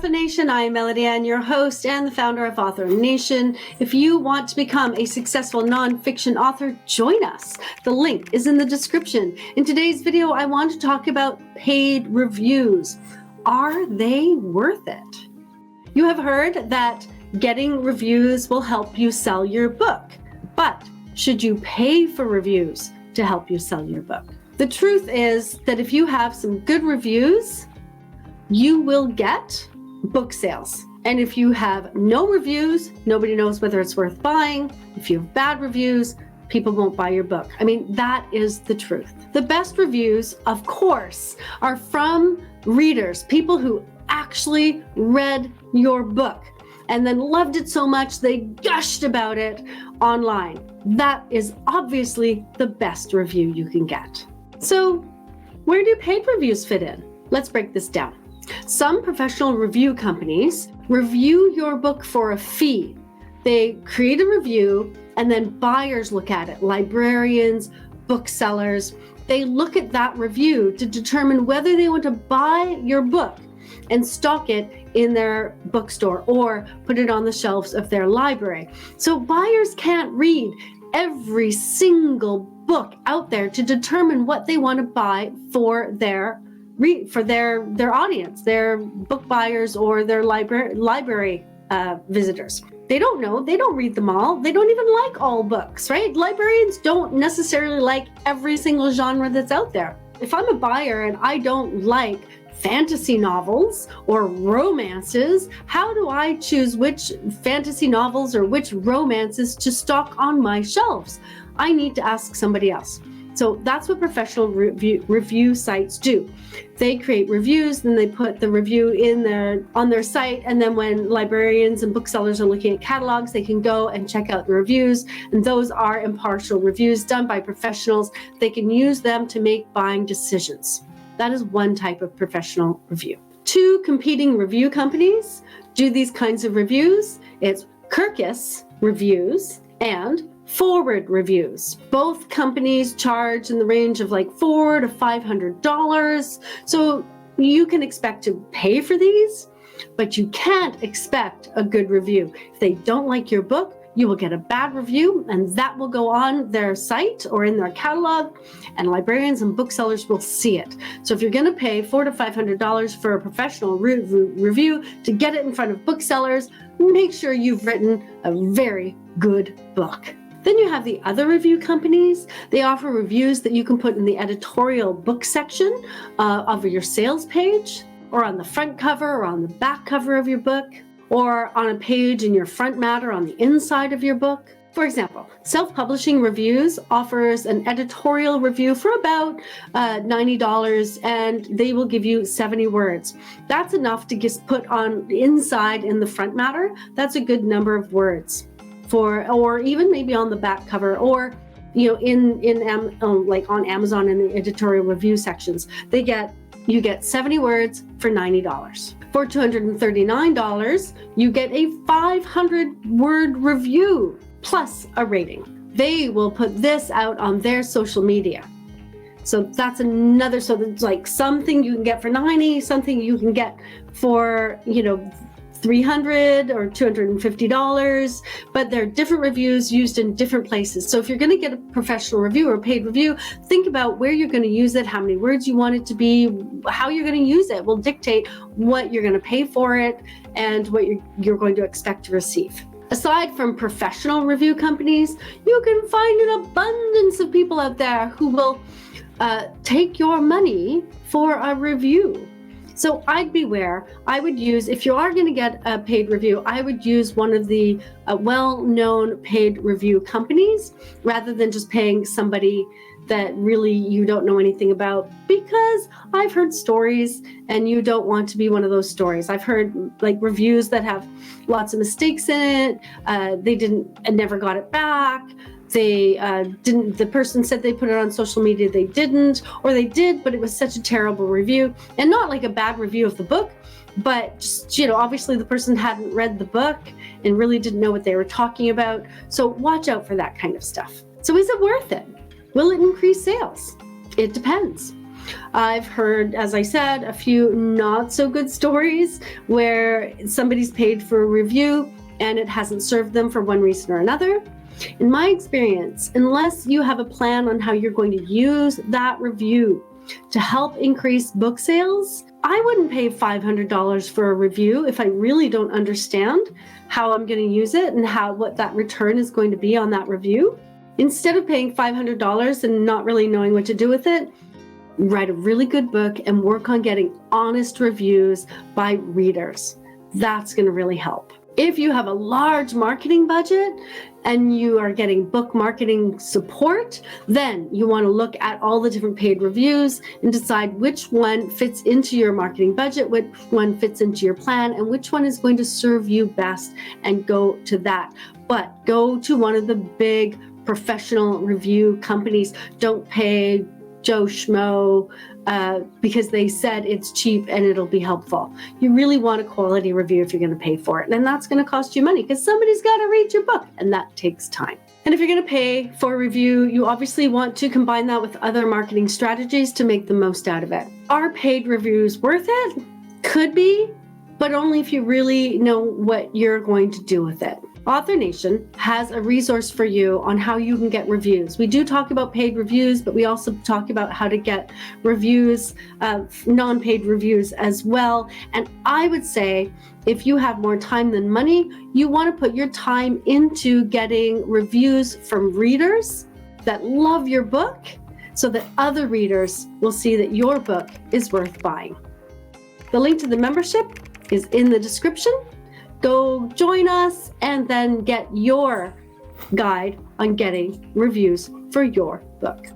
Author Nation, I am Melody Ann, your host and the founder of Author Nation. If you want to become a successful nonfiction author, join us. The link is in the description. In today's video, I want to talk about paid reviews. Are they worth it? You have heard that getting reviews will help you sell your book, but should you pay for reviews to help you sell your book? The truth is that if you have some good reviews, you will get book sales. And if you have no reviews, nobody knows whether it's worth buying. If you have bad reviews, people won't buy your book. I mean, that is the truth. The best reviews, of course, are from readers, people who actually read your book and then loved it so much they gushed about it online. That is obviously the best review you can get. So where do paid reviews fit in? Let's break this down. Some professional review companies review your book for a fee. They create a review and then buyers look at it. Librarians, booksellers, they look at that review to determine whether they want to buy your book and stock it in their bookstore or put it on the shelves of their library. So buyers can't read every single book out there to determine what they want to buy for their audience, their book buyers or their library visitors. They don't know, they don't read them all. They don't even like all books, right? Librarians don't necessarily like every single genre that's out there. If I'm a buyer and I don't like fantasy novels or romances, how do I choose which fantasy novels or which romances to stock on my shelves? I need to ask somebody else. So that's what professional review sites do. They create reviews, then they put the review on their site, and then when librarians and booksellers are looking at catalogs, they can go and check out the reviews, and those are impartial reviews done by professionals. They can use them to make buying decisions. That is one type of professional review. Two competing review companies do these kinds of reviews. It's Kirkus Reviews and Forward Reviews. Both companies charge in the range of like $400 to $500. So you can expect to pay for these, but you can't expect a good review. If they don't like your book, you will get a bad review, and that will go on their site or in their catalog, and librarians and booksellers will see it. So if you're going to pay $400 to $500 for a professional review to get it in front of booksellers, make sure you've written a very good book. Then you have the other review companies. They offer reviews that you can put in the editorial book section of your sales page, or on the front cover or on the back cover of your book, or on a page in your front matter on the inside of your book. For example, Self-Publishing Reviews offers an editorial review for about $90, and they will give you 70 words. That's enough to just put on the inside in the front matter. That's a good number of words. Or even maybe on the back cover, or like on Amazon in the editorial review sections, you get 70 words for $90. For $239, you get a 500-word review plus a rating. They will put this out on their social media. So that's another, so it's like something you can get for $90, something you can get for, $300 or $250, but there are different reviews used in different places. So if you're going to get a professional review or a paid review, think about where you're going to use it, how many words you want it to be, how you're going to use it will dictate what you're going to pay for it and what you're going to expect to receive. Aside from professional review companies, you can find an abundance of people out there who will take your money for a review. So I'd beware. I would use, if you are going to get a paid review, I would use one of the well-known paid review companies rather than just paying somebody that really you don't know anything about, because I've heard stories and you don't want to be one of those stories. I've heard like reviews that have lots of mistakes in it. They never got it back. The person said they put it on social media, they didn't, or they did, but it was such a terrible review. And not like a bad review of the book, but just, obviously the person hadn't read the book and really didn't know what they were talking about. So watch out for that kind of stuff. So is it worth it? Will it increase sales? It depends. I've heard, as I said, a few not so good stories where somebody's paid for a review and it hasn't served them for one reason or another. In my experience, unless you have a plan on how you're going to use that review to help increase book sales, I wouldn't pay $500 for a review if I really don't understand how I'm going to use it and what that return is going to be on that review. Instead of paying $500 and not really knowing what to do with it, write a really good book and work on getting honest reviews by readers. That's going to really help. If you have a large marketing budget and you are getting book marketing support, then you want to look at all the different paid reviews and decide which one fits into your marketing budget, which one fits into your plan, and which one is going to serve you best, and go to that. But go to one of the big professional review companies. Don't pay Joe Schmo because they said it's cheap and it'll be helpful. You really want a quality review if you're going to pay for it. And that's going to cost you money because somebody's got to read your book, and that takes time. And if you're going to pay for a review, you obviously want to combine that with other marketing strategies to make the most out of it. Are paid reviews worth it? Could be, but only if you really know what you're going to do with it. Author Nation has a resource for you on how you can get reviews. We do talk about paid reviews, but we also talk about how to get reviews, non-paid reviews as well. And I would say if you have more time than money, you want to put your time into getting reviews from readers that love your book so that other readers will see that your book is worth buying. The link to the membership is in the description. Go join us and then get your guide on getting reviews for your book.